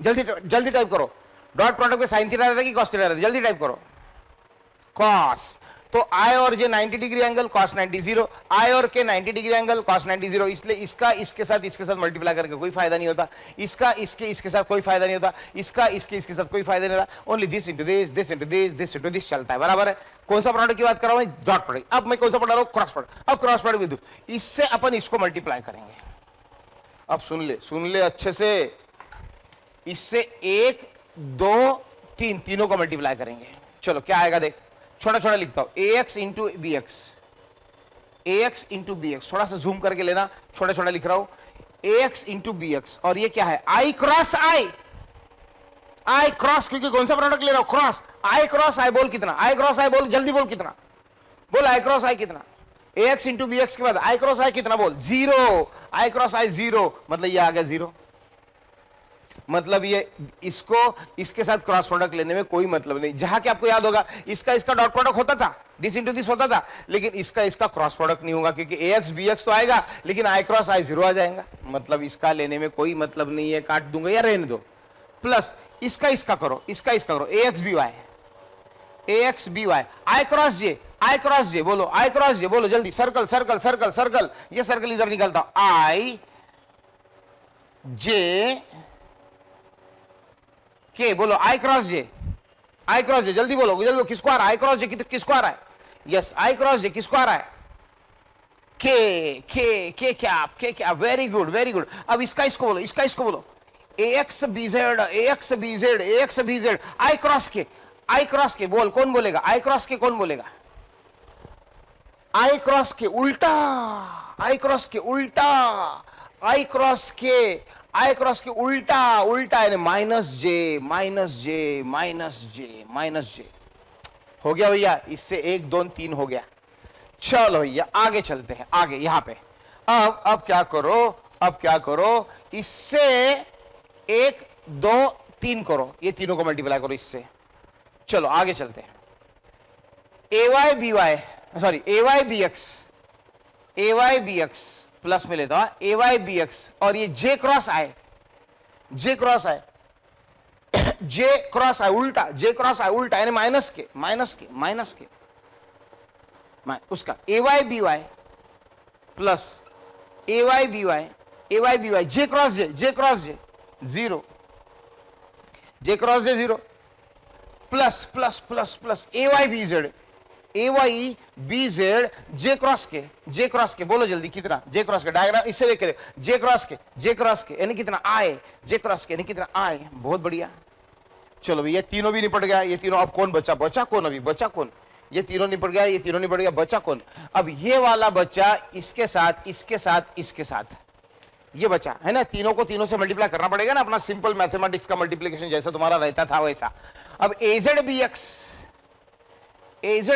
जल्दी जल्दी टाइप करो। डॉट प्रोडक्ट में साइन थीटा रहता है कि कॉस थीटा रहता है? जल्दी टाइप करो। कॉस। तो I और J 90 degree angle, cos 90 zero. I और K 90 degree angle, cos 90 zero. इसलिए इसका इसके साथ मल्टीप्लाई करके कोई फायदा नहीं होता, इसका इसके साथ कोई फायदा नहीं होता, इसका इसके साथ कोई फायदा नहीं होता। Only this into this, this into this, this into this चलता है। बराबर है। कौन सा प्रोडक्ट की बात कर रहा हूं? Dot product. अब मैं कौन सा पढ़ा रहा हूं? Cross product. अब क्रॉस प्रोडक्ट विद इससे अपन इसको मल्टीप्लाई करेंगे। अब सुन ले अच्छे से। इससे 1 2 3 तीनों को मल्टीप्लाई करेंगे। चलो क्या आएगा देख। छोटा छोटा लिखता हूं, ax into B X, ax into B X. थोड़ा सा जूम करके लेना, छोटा छोटा लिख रहा हूं, ax इंटू बी एक्स। और ये क्या है? i cross i, i cross, क्योंकि कौन सा प्रोडक्ट ले रहा हूं? क्रॉस। i क्रॉस i बोल कितना? i क्रॉस i बोल, जल्दी बोल कितना? बोल i क्रॉस i कितना? ax इंटू बी एक्स के बाद i क्रॉस i कितना? बोल zero. i cross i zero, मतलब ये आ गया जीरो। मतलब ये इसको इसके साथ क्रॉस प्रोडक्ट लेने में कोई मतलब नहीं। जहां कि आपको याद होगा इसका डॉट प्रोडक्ट होता था, दिस इंटू दिस होता था, लेकिन इसका क्रॉस प्रोडक्ट नहीं होगा, क्योंकि ax bx तो आएगा, लेकिन i क्रॉस i जीरो आ जाएगा। मतलब इसका लेने में कोई मतलब नहीं है, काट दूंगा या रहने दो। प्लस इसका करो, इसका करो, ax by, i cross j बोलो, i क्रॉस j बोलो जल्दी। सर्कल सर्कल सर्कल सर्कल, ये सर्कल इधर निकलता, i j के बोलो, i क्रॉस जे जल्दी बोलो, जल्दी बोलो। किसको आ रहा है? i क्रॉस जे किसको आ रहा है? यस, i क्रॉस जे किसको आ रहा है? के क्या? Very good very good. अब इसको बोलो, ax bz i क्रॉस के बोल। कौन बोलेगा? i क्रॉस के कौन बोलेगा? i क्रॉस के उल्टा, i क्रॉस के उल्टा यानी माइनस जे हो गया भैया। इससे 1 2 3 हो गया। चलो भैया आगे चलते हैं, आगे यहां पे। अब क्या करो, इससे 1 2 3 करो, ये तीनों को मल्टीप्लाई करो इससे। चलो आगे चलते हैं। ay bx प्लस में लेता हूं, ay bx और ये j क्रॉस i उल्टा, j क्रॉस i उल्टा यानी माइनस के उसका ay by plus ay by j cross j zero, j cross j zero plus ay bz j cross के बोलो जल्दी कितना? j क्रॉस के डायग्राम इससे देख के, j क्रॉस के यानी कितना? i, j क्रॉस के यानी कितना? i। बहुत बढ़िया। चलो भैया तीनों भी निपट गया, ये तीनों। अब कौन बचा कौन? ये तीनों निपट गया, बचा कौन? अब ये वाला बच्चा इसके साथ ये बचा है ना। तीनों को तीनों से मल्टीप्लाई करना पड़ेगा ना, अपना सिंपल मैथमेटिक्स का मल्टीप्लिकेशन जैसा तुम्हारा रहता था वैसा। अब az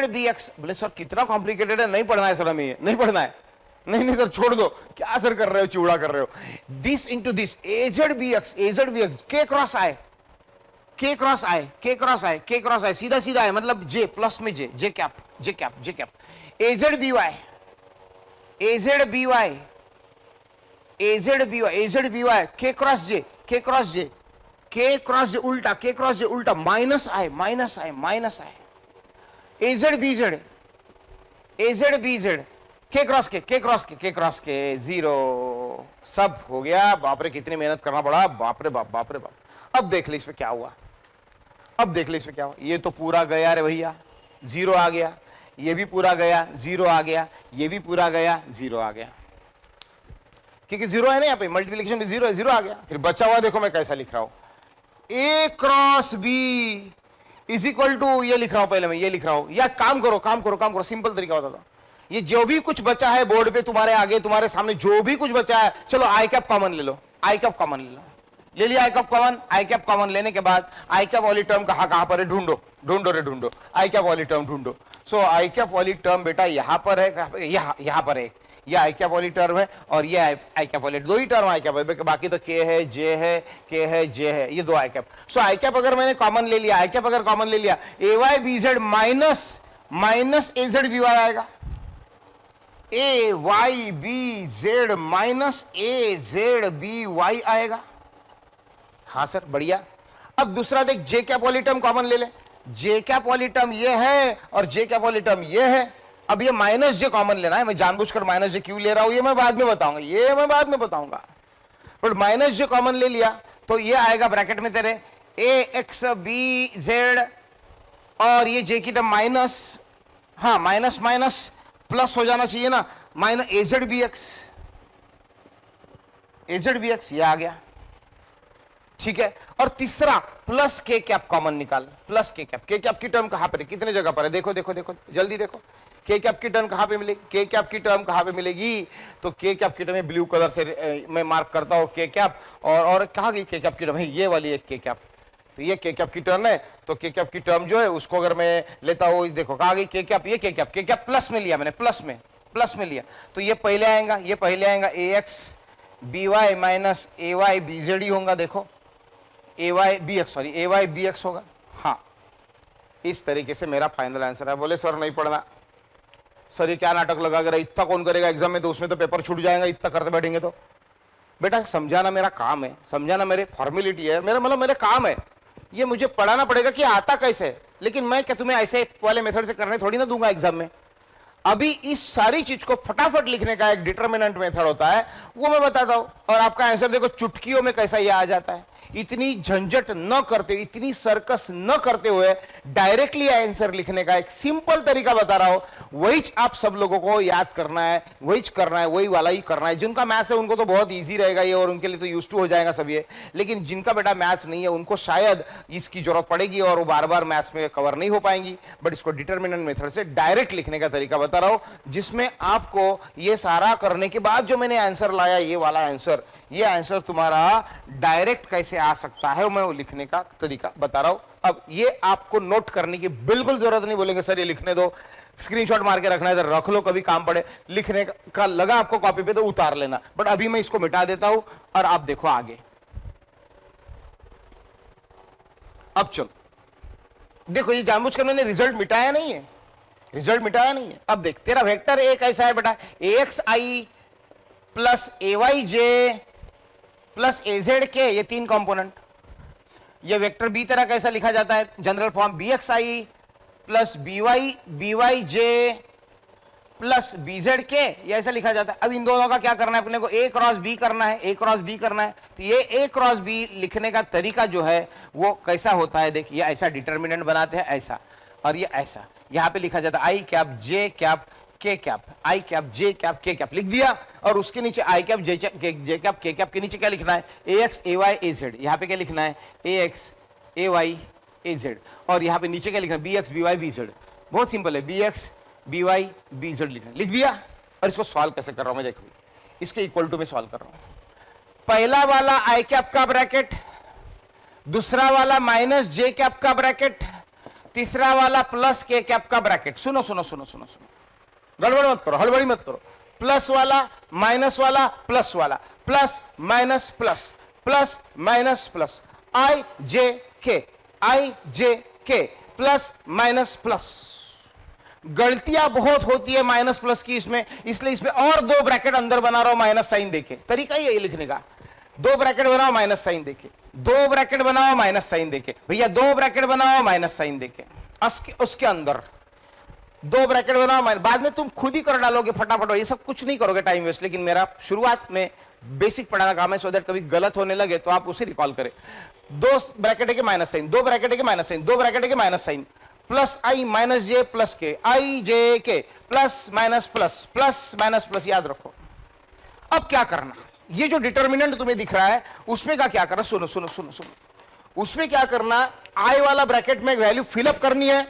bx बोले सर कितना कॉम्प्लिकेटेड है, नहीं पढ़ना है सर हमें, नहीं पढ़ना है। नहीं सर छोड़ दो, क्या सर कर रहे हो, चूड़ा कर रहे हो। This into this az bx k cross i सीधा है, मतलब j प्लस में j cap az by k cross j उल्टा minus i az bz k cross के जीरो। सब हो गया। बाप रे कितनी मेहनत करना पड़ा, बाप रे बाप। अब देख ले इसमें क्या हुआ, ये तो पूरा गया रे भैया, जीरो आ गया। ये भी पूरा गया, जीरो आ गया। ये भी पूरा गया, जीरो आ गया, क्योंकि जीरो है ना यहाँ पे, मल्टीप्लिकेशन में जीरो है, जीरो आ गया। फिर बचा हुआ देखो मैं कैसा लिख रहा हूं, a cross b is equal to, ये लिख रहा हूं पहले मैं, ये लिख रहा हूं। या काम करो, सिंपल तरीका होता था। ये जो भी कुछ बचा है बोर्ड पे तुम्हारे आगे, तुम्हारे सामने जो भी कुछ बचा है, चलो आई कैप कॉमन ले लो, ले लिया आई कैप कॉमन लेने के बाद आई कैप वाली टर्म कहां पर है? ढूंढो आई कैप वाली टर्म ढूंढो। सो आई कैप वाली टर्म बेटा यहां पर है, यहां पर है। ये आई कैप वाली टर्म है और ये आई कैप वाली, दो ही टर्म आई कैप है, बाकी तो के है, जे है, के है, जे है, ये दो आई कैप। सो आई कैप अगर मैंने कॉमन ले लिया, आई कैप अगर कॉमन ले लिया, ए Y B Z minus A Z B Y आएगा, ए Y B Z minus A Z B Y आएगा। हाँ सर बढ़िया। अब दूसरा देख, जे कैप वाली टर्म कॉमन ले ले, जे कैप वाली टर्म ये है और जे कैप वाली टर्म ये है। अब ये माइनस जे कॉमन लेना है, मैं जानबूझकर माइनस जे क्यों ले रहा हूं ये मैं बाद में बताऊंगा, ये मैं बाद में बताऊंगा। बट माइनस जे कॉमन ले लिया तो ये आएगा ब्रैकेट में तेरे ए एक्स बी जेड और ये जे की टर्म माइनस, हाँ माइनस माइनस प्लस हो जाना चाहिए ना, minus A Z B x, ये आ गया, ठीक है। और तीसरा प्लस के कैप कॉमन निकाल, प्लस के कैप की टर्म कहां पर है, कितने जगह पर है, देखो देखो देखो जल्दी देखो, के कैप की टर्म कहां पे मिलेगी, के कैप की टर्म कहां पे मिलेगी, तो के कैप की टर्म ब्लू कलर से मैं मार्क करता हूं के कैप, और कहां गई के कैप की टर्म है, ये वाली एक के कैप, तो ये के कैप की टर्म है, तो के कैप की टर्म जो है उसको अगर मैं लेता हूं, देखो कहां गई के कैप, ये के कैप प्लस में लिया मैंने, प्लस में लिया, तो ये पहले आएगा ए X B Y minus A Y B Z ही होगा, देखो ए वाई बी एक्स होगा। हाँ इस तरीके से मेरा फाइनल आंसर है। बोले सर नहीं पढ़ना, सर ये क्या नाटक लगा कर, इतना कौन करेगा एग्जाम में, तो उसमें तो पेपर छूट जाएगा इतना करते बैठेंगे तो। बेटा समझाना मेरा काम है, समझाना मेरे फॉर्मेलिटी है, मेरा मतलब मेरे काम है, ये मुझे पढ़ाना पड़ेगा कि आता कैसे, लेकिन मैं क्या तुम्हें ऐसे वाले मेथड से करने थोड़ी ना दूंगा एग्जाम में। अभी इस सारी चीज को फटाफट लिखने का एक डिटरमिनेंट मेथड होता है, वो मैं बताता हूं, और आपका आंसर देखो चुटकियों में कैसा ये आ जाता है। इतनी झंझट न करते, इतनी सर्कस न करते हुए डायरेक्टली आंसर लिखने का एक सिंपल तरीका बता रहा हूं, वही आप सब लोगों को याद करना है, वही करना है, वही वाला ही करना है। जिनका मैथ्स है उनको तो बहुत इजी रहेगा ये, और उनके लिए तो यूज टू हो जाएगा सब ये, लेकिन जिनका बेटा मैथ्स नहीं है उनको शायद इसकी जरूरत पड़ेगी और वो बार बार मैथ्स में कवर नहीं हो पाएंगी। बट इसको डिटरमिनेंट मेथड से डायरेक्ट लिखने का तरीका बता रहा हूं, जिसमें आपको ये सारा करने के बाद जो मैंने आंसर लाया, ये वाला आंसर, ये आंसर तुम्हारा डायरेक्ट कैसे आ सकता है मैं वो लिखने का तरीका बता रहा हूं। अब ये आपको नोट करने की बिल्कुल जरूरत नहीं, बोलेंगे सर ये लिखने दो, स्क्रीनशॉट मार के रखना है, इधर रख लो, कभी काम पड़े, लिखने का लगा आपको कॉपी पे तो उतार लेना। बट अभी मैं इसको मिटा देता हूं और आप देखो आगे। अब चलो देखो, ये जानबूझकर मैंने रिजल्ट मिटाया नहीं है, अब देख तेरा वेक्टर ए कैसा है बेटा, ए एक्स आई प्लस ए वाई जे प्लस ए जेड के, ये तीन कंपोनेंट। ये वेक्टर बी तरह कैसा लिखा जाता है, जनरल फॉर्म बी एक्स आई प्लस बी वाई जे प्लस बी जेड के, ये ऐसा लिखा जाता है। अब इन दोनों का क्या करना है अपने को, ए क्रॉस बी करना है, तो ये ए क्रॉस बी लिखने का तरीका जो है वो कैसा होता है, देखिए ऐसा डिटर्मिनेंट बनाते हैं ऐसा, और ये ऐसा यहां पे लिखा जाता है I cap J cap K cap, I cap J cap K cap लिख दिया, और उसके नीचे I cap J cap K cap के नीचे क्या लिखना है, A X A Y A Z, यहाँ पे क्या लिखना है, A X A Y A Z, और यहाँ पे नीचे क्या लिखना है, B X B Y B Z. बहुत सिंपल है, B X B Y B Z लिखना, लिख दिया। और इसको सॉल्व कैसे कर रहा हूं मैं, देखो इसके इक्वल टू में सॉल्व कर रहा हूं। पहला वाला आई कैप का ब्रैकेट, दूसरा वाला माइनस जे कैप का ब्रैकेट, तीसरा वाला प्लस के कैप का ब्रैकेट। सुनो सुनो सुनो सुनो सुनो, गड़बड़ मत करो, हड़बड़ी मत करो। प्लस वाला माइनस वाला प्लस वाला, plus minus plus, plus minus plus, I J K plus minus plus. गलतियां बहुत होती है माइनस प्लस की इसमें, इसलिए इसमें और दो ब्रैकेट अंदर बना रहा हूं माइनस साइन देके। तरीका ही है ये लिखने का, दो ब्रैकेट बनाओ माइनस साइन देके, दो ब्रैकेट बनाओ माइनस साइन देके, भैया दो ब्रैकेट बनाओ माइनस साइन देके, उसके अंदर दो ब्रैकेट बनाओ, बाद में तुम खुद ही कर डालोगे फटाफट, ये सब कुछ नहीं करोगे टाइम वेस्ट। लेकिन मेरा शुरुआत में बेसिक पढ़ाना काम है, सो दैट कभी गलत होने लगे तो आप उसे रिकॉल करें। दो ब्रैकेट के माइनस साइन, दो ब्रैकेट के माइनस साइन, दो ब्रैकेट के माइनस साइन, प्लस आई माइनस जे प्लस के, I J K plus minus plus, याद रखो। अब क्या करना, ये जो डिटर्मिनेंट तुम्हें दिख रहा है उसमें का क्या करना, सुनो सुनो सुनो सुनो, उसमें क्या करना, आई वाला ब्रैकेट में वैल्यू फिलअप करनी है,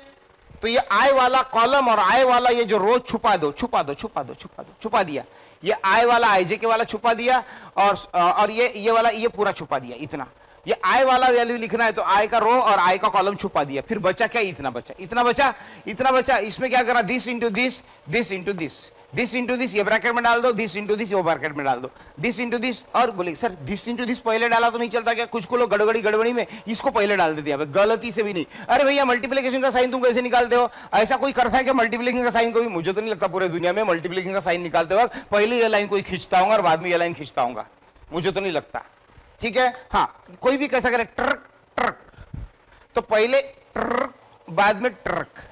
तो ये आई वाला कॉलम और आई वाला ये जो रो छुपा दिया, ये आई वाला आई जे के वाला छुपा दिया, और ये वाला ये पूरा छुपा दिया, इतना। ये आई वाला वैल्यू लिखना है तो आई का रो और आई का कॉलम छुपा दिया, फिर बचा क्या, इतना बचा। इसमें क्या करना, this into this, this into this, this into this ये ब्रैकेट में डाल दो, दिस इंटू दिस वो ब्रैकेट में डाल दो, दिस इंटू दिस। और बोले सर दिस इंटू दिस पहले डाला तो नहीं चलता क्या? कुछ को लोग गड़बड़ी में इसको पहले डाल देते हैं, गलती से भी नहीं। अरे भैया मल्टीप्लिकेशन का साइन तुम कैसे निकालते हो? ऐसा कोई करता है क्या मल्टीप्लिकेशन का साइन? कोई मुझे तो नहीं लगता पूरे दुनिया में मल्टीप्लिकेशन का साइन निकालते वक्त पहले ये लाइन कोई खींचता होगा और बाद में ये लाइन खींचता होगा, मुझे तो नहीं लगता। ठीक है, हाँ कोई भी कैसा करे ट्रक ट्रक, तो पहले ट्रक बाद में ट्रक।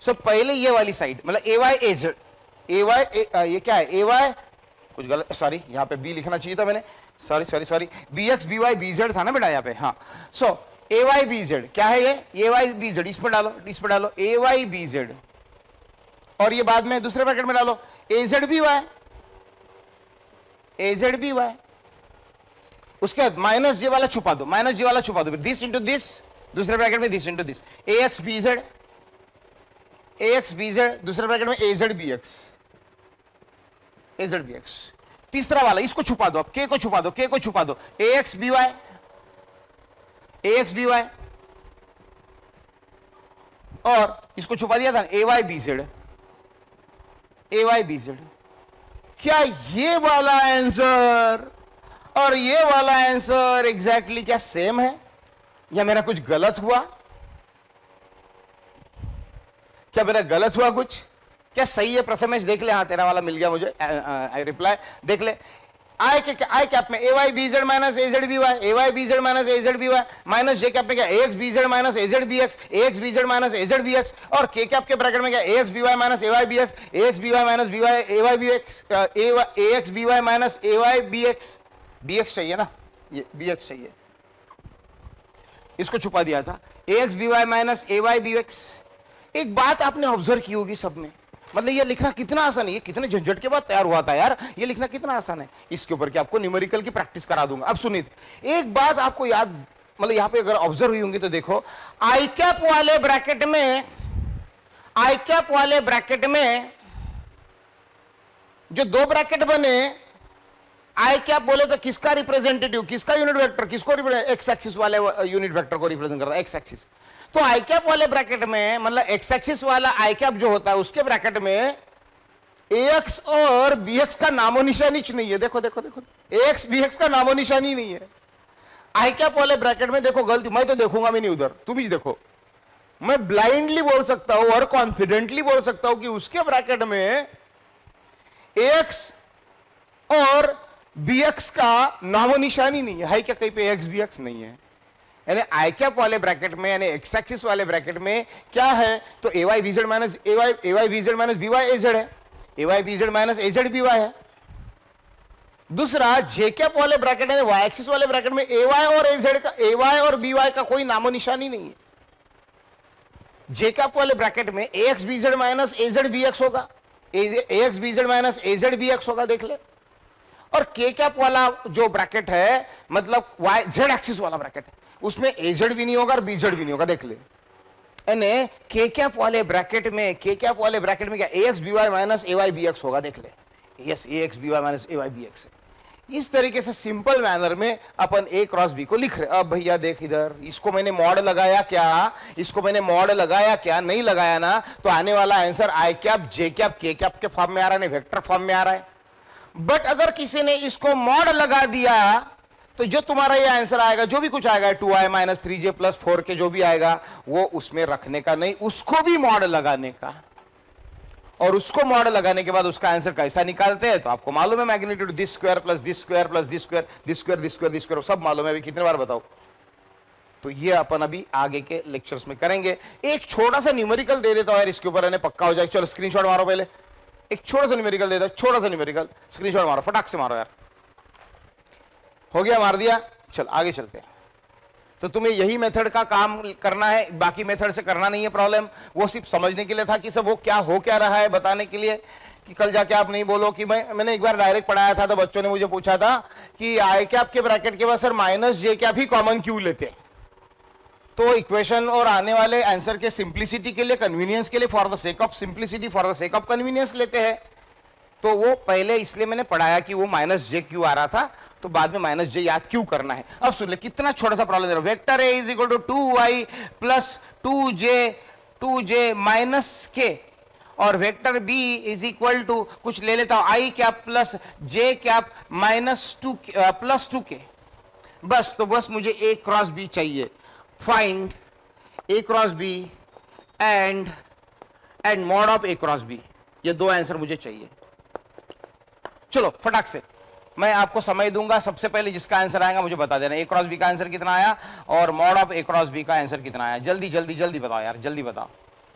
सो पहले ये वाली साइड मतलब ए Y A Z, A Y ये क्या है ए वाई, कुछ गलत, सॉरी यहाँ पे बी लिखना चाहिए था मैंने, sorry sorry sorry, B X B Y B Z था ना बेटा यहाँ पे। हाँ so A Y B Z क्या है? ये ए वाई बी जेड, इसमें डालो, इसमें डालो ए वाई बी जेड, और ये बाद में दूसरे ब्रैकेट में डालो ए Z B Y, A Z B Y. उसके बाद माइनस जे वाला छुपा दो, माइनस जे वाला छुपा दो, दिस इंटू दिस, दूसरे ब्रैकेट में this into this, A X B Z, A X B Z, दूसरे ब्रैकेट में A Z B X, A Z B X. तीसरा वाला इसको छुपा दो, अब के को छुपा दो, के को छुपा दो, ए एक्स बी वाई, ए एक्स बी वाई, और इसको छुपा दिया था ए वाई बी जेड, ए वाई बी जेड। क्या ये वाला आंसर और ये वाला आंसर एग्जैक्टली क्या सेम है, या मेरा कुछ गलत हुआ? क्या मेरा गलत हुआ कुछ? क्या सही है? प्रथमेश देख ले, हाँ तेरा वाला मिल गया मुझे रिप्लाई, देख ले। आई कैप में A Y B Z minus A Z B Y, A Y B Z minus A Z B Y, minus J cap में क्या A X B Z minus A Z B X, A X B Z minus A Z B X, और K cap के bracket में क्या A X B Y minus A Y B X, A X B Y minus B Y A Y B X, A X B Y minus A Y B X, B X चाहिए ना, ये B X चाहिए, इसको छुपा दिया था ए X B Y minus A Y B x. एक बात आपने ऑब्जर्व की होगी सब ने, मतलब ये लिखना कितना आसान है, ये कितने झंझट के बाद तैयार हुआ था यार, ये लिखना कितना आसान है। इसके ऊपर क्या आपको न्यूमेरिकल की प्रैक्टिस करा दूंगा। अब सुनिए, एक बात आपको याद, मतलब यहां पे अगर ऑब्जर्व हुई होंगी तो देखो, आई कैप वाले ब्रैकेट में, आई कैप वाले ब्रैकेट में जो दो ब्रैकेट बने, आई कैप बोले तो किसका रिप्रेजेंटेटिव, किसका यूनिट वेक्टर, किसको रिप्रेजेंट, एक्स एक्सिस वाले यूनिट वेक्टर को रिप्रेजेंट करता है, एक्स एक्सिस। तो आई कैप वाले ब्रैकेट में मतलब एक्स एक्सिस वाला आई कैप जो होता है उसके ब्रैकेट में ए एक्स और बी एक्स का नामो निशानी नहीं है। देखो देखो देखो, ए एक्स बी एक्स का नामो निशानी नहीं है आई कैप वाले ब्रैकेट में। देखो गलती, मैं तो देखूंगा भी नहीं उधर, तुम ही देखो। मैं ब्लाइंडली बोल सकता हूं और कॉन्फिडेंटली बोल सकता हूं कि उसके ब्रैकेट में ए एक्स और बी एक्स का नामो निशानी नहीं है क्या कहीं पे एक्स बी एक्स नहीं है। यानी आई कैप वाले ब्रैकेट में, यानी एक्स एक्सिस वाले ब्रैकेट में क्या है, तो A Y B Z minus A Y B Z minus B Y A Z है, A Y B Z minus A Z B Y है। दूसरा जे कैप वाले ब्रैकेट है, वाई एक्सिस वाले ब्रैकेट में ए वाई और A Z का, A Y और बी वाई का कोई नामो निशानी नहीं है। जे कैप वाले ब्रैकेट में ए X B Z minus A Z B x होगा, ए X B Z minus A Z B x होगा, देख ले। और के कैप वाला जो ब्रैकेट है, मतलब वाई जेड एक्सिस वाला ब्रैकेट है, उसमें ए जेड भी नहीं होगा और बी जेड भी नहीं होगा, देख ले। यानी के कैप वाले ब्रैकेट में, के कैप वाले ब्रैकेट में क्या A X B Y minus A Y B x होगा, देख ले। Yes, A X B Y minus A Y B x. इस तरीके से सिंपल मैनर में अपन ए क्रॉस बी को लिख रहे। अब भैया देख इधर, इसको मैंने मॉड लगाया क्या, इसको मैंने मॉड लगाया क्या, नहीं लगाया ना, तो आने वाला answer I cap J cap K cap के फॉर्म में आ रहा है, नहीं वेक्टर फॉर्म में आ रहा है। बट अगर किसी ने इसको मॉड लगा दिया तो जो तुम्हारा ये आंसर आएगा, जो भी कुछ आएगा 2i माइनस 3j प्लस 4 के जो भी आएगा, वो उसमें रखने का नहीं, उसको भी मॉड लगाने का। और उसको मॉड लगाने के बाद उसका आंसर कैसा निकालते हैं तो आपको मालूम है, magnitude this square plus this square plus this square, this square this square this square, सब मालूम है। अभी कितने बार बताओ? तो ये अपन अभी आगे के लेक्चर्स में करेंगे। एक छोटा सा न्यूमेरिकल दे देता हूं यार, इसके ऊपर पक्का हो जाए। चलो स्क्रीनशॉट मारो पहले, एक छोटा सा न्यूमेरिकल दे दो, छोटा सा न्यूमेरिकल, स्क्रीनशॉट मारो, फटाक से मारो यार। हो गया, मार दिया, चल आगे चलते हैं। तो तुम्हें यही मेथड का काम करना है, बाकी मेथड से करना नहीं है प्रॉब्लम। वो सिर्फ समझने के लिए था कि सब वो क्या हो क्या रहा है, बताने के लिए, कि कल जाके आप नहीं बोलो कि मैंने एक बार डायरेक्ट पढ़ाया था तो बच्चों ने मुझे पूछा था कि आई कैप के ब्रैकेट के बाद सर माइनस जे कैप ही कॉमन क्यों लेते। तो इक्वेशन और आने वाले आंसर के सिंप्लिसिटी के लिए, कन्वीनियंस के लिए, for the sake of simplicity, for the sake of convenience लेते हैं। तो वो पहले इसलिए मैंने पढ़ाया कि वो माइनस जे क्यों आ रहा था, तो बाद में माइनस जे याद क्यों करना है। अब सुन ले, कितना छोटा सा प्रॉब्लम दे रहा हूं। Vector A is equal to 2y plus 2j minus K, और vector b is equal to कुछ ले लेता हूं i cap plus j cap minus 2 plus 2k। बस तो बस मुझे a क्रॉस b चाहिए। Find a cross b and mod of a cross b। ये दो आंसर मुझे चाहिए। चलो फटाक से मैं आपको समय दूंगा। सबसे पहले जिसका आंसर आएगा मुझे बता देना a क्रॉस b का आंसर कितना आया और mod of a cross b का आंसर कितना आया। जल्दी जल्दी जल्दी बताओ यार, जल्दी बताओ।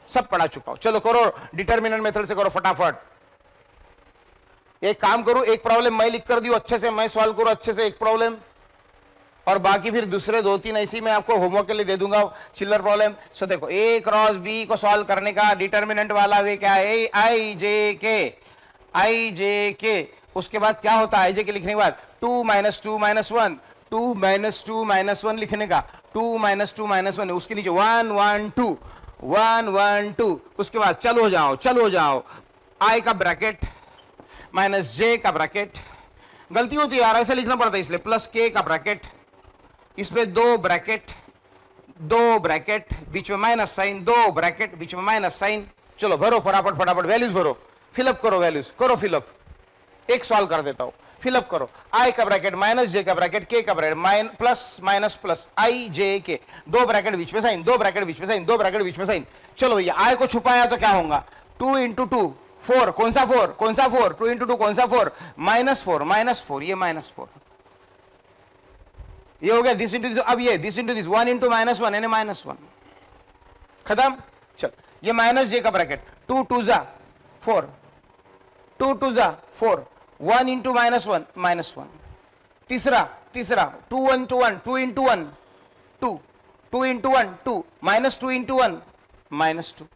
सब पढ़ा चुका हूं। चलो करो, डिटरमिनेंट मेथड से करो फटाफट। एक काम करो, एक प्रॉब्लम मैं लिख कर दियो अच्छे से, मैं सॉल्व करूं अच्छे से एक प्रॉब्लम, और बाकी फिर दूसरे 2-3 ऐसी मैं आपको होमवर्क के लिए दे दूंगा चिल्लर प्रॉब्लम। सो देखो a क्रॉस b को सॉल्व करने का डिटरमिनेंट वाला वे क्या है, i j k। उसके बाद क्या होता है, i j के लिखने के बाद 2 - 2 - 1, 2 - 2 - 1 लिखने का, 2 - 2 - 1, उसके नीचे 1 1 2 1 1 2। उसके बाद चलो जाओ i का ब्रैकेट माइनस j का ब्रैकेट, गलती होती है यार ऐसे लिखना पड़ता है इसलिए, प्लस k का ब्रैकेट, इसमें 2 ब्रैकेट बीच में माइनस साइन, 2 ब्रैकेट बीच में माइनस साइन। चलो भरो फटाफट वैल्यूज भरो, फिलअप करो वैल्यूज, करो फिलअप। एक सॉल्व कर देता हूं, फिलअप करो। i का ब्रैकेट माइनस j का ब्रैकेट k का bracket plus minus plus i j k, 2 bracket बीच में साइन, 2 ब्रैकेट बीच में साइन, 2 ब्रैकेट बीच में साइन। चलो भैया i को छुपाया तो क्या होगा, 2 × 2 4, कौन सा 4 2 × 2 कौन सा 4 -4 ये -4 ये हो गया। दिस इंटू दिस, अब ये दिस इंटू दिस, 1 × -1 यानी -1 खत्म। चल ये माइनस j का ब्रैकेट, 2 2 ज़ा 4, 2 2 ज़ा 4, 1 × -1 -1। तीसरा 2 1 2 1, 2 × 1 2, 2 × 1 2, -2 × 1 -2।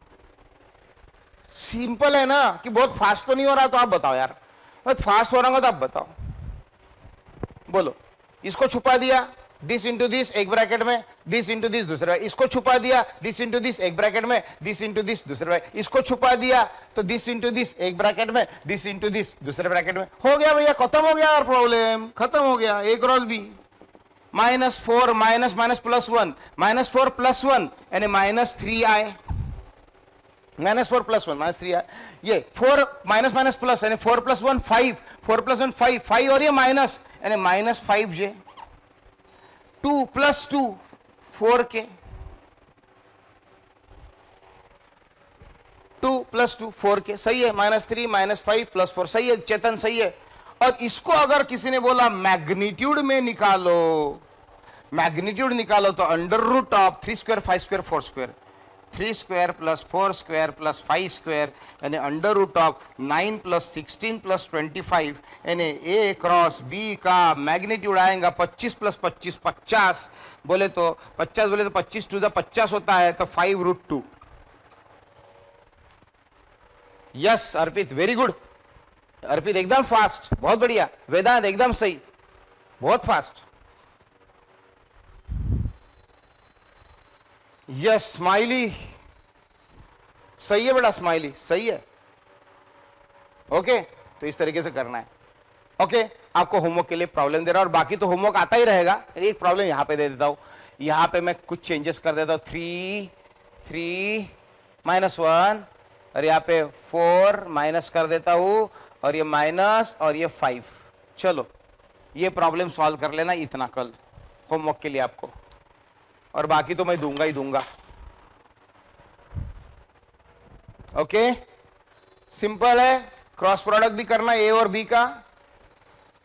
सिंपल है ना कि बहुत फास्ट तो नहीं हो रहा, तो आप बताओ यार, बहुत फास्ट हो रहा होगा तो आप बताओ, बोलो। इसको छुपा दिया, दिस इंटू दिस एक ब्रैकेट में, दिस इंटू दिस दूसरे, इसको छुपा दिया, दिस इंटू दिस एक ब्रैकेट में, दिस इंटू दिस दूसरे, इसको छुपा दिया तो दिस इंटू दिस एक ब्रैकेट में, दिस इंटू दिस दूसरे ब्रैकेट में। हो गया भैया, खत्म हो गया और प्रॉब्लम खत्म हो गया। a cross b -4 minus plus 1, -4 + 1 यानी -3i, -4 + 1 -3i। ये 4 माइनस प्लस यानी 4 + 1 5, 4 + 1 5 और ये माइनस यानी -5j, 2 + 2 4k, 2 + 2 4k सही है, -3 -5 + 4 सही है चेतन, सही है। और इसको अगर किसी ने बोला मैग्नीट्यूड में निकालो, मैग्नीट्यूड निकालो तो √3² 5² 4², 3² + 4² + 5² यानी √9 + 16 + 25 यानी a क्रॉस b का मैग्नीट्यूड आएगा 25 + 25 50 बोले तो 50 बोले तो 25 2 50 होता है, तो 5√2। यस अर्पित, वेरी गुड अर्पित, एकदम फास्ट, बहुत बढ़िया। वेदांत एकदम सही, बहुत फास्ट। यस स्माइली सही है बेटा, स्माइली सही है। ओके तो इस तरीके से करना है। ओके आपको होमवर्क के लिए प्रॉब्लम दे रहा हूं और बाकी तो होमवर्क आता ही रहेगा। एक प्रॉब्लम यहां पे दे देता हूं, यहां पे मैं कुछ चेंजेस कर देता हूं, 3 -1 और यहाँ पे 4 माइनस कर देता हूं और ये माइनस और ये 5। चलो ये प्रॉब्लम सॉल्व कर लेना इतना कल होमवर्क के लिए आपको, और बाकी तो मैं दूंगा ही दूंगा। ओके सिंपल है, क्रॉस प्रोडक्ट भी करना ए और बी का।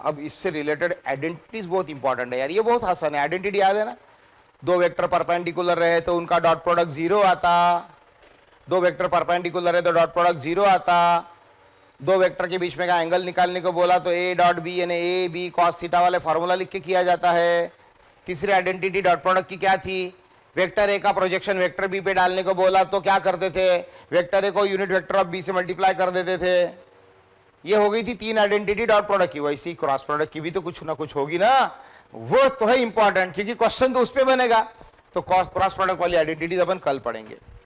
अब इससे रिलेटेड आइडेंटिटीज बहुत इंपॉर्टेंट है यार, ये बहुत आसान है। आइडेंटिटी याद है ना, 2 वेक्टर परपेंडिकुलर रहे तो उनका डॉट प्रोडक्ट 0 आता, 2 वेक्टर परपेंडिकुलर है तो डॉट प्रोडक्ट 0 आता, 2 वेक्टर के बीच में का एंगल निकालने को बोला तो ए डॉट बी यानी ए बी कॉस थीटा वाले फॉर्मूला लिख के किया जाता है। तीसरी आइडेंटिटी डॉट प्रोडक्ट की क्या थी, वेक्टर ए का प्रोजेक्शन वेक्टर बी पे डालने को बोला तो क्या करते थे, वेक्टर ए को यूनिट वेक्टर ऑफ बी से मल्टीप्लाई कर देते थे। ये हो गई थी 3 आइडेंटिटी डॉट प्रोडक्ट की। वैसी क्रॉस प्रोडक्ट की भी तो कुछ ना कुछ होगी ना, वो तो है इंपॉर्टेंट क्योंकि क्वेश्चन तो उस पर बनेगा। तो क्रॉस प्रोडक्ट वाली आइडेंटिटीज अपन कल पढ़ेंगे।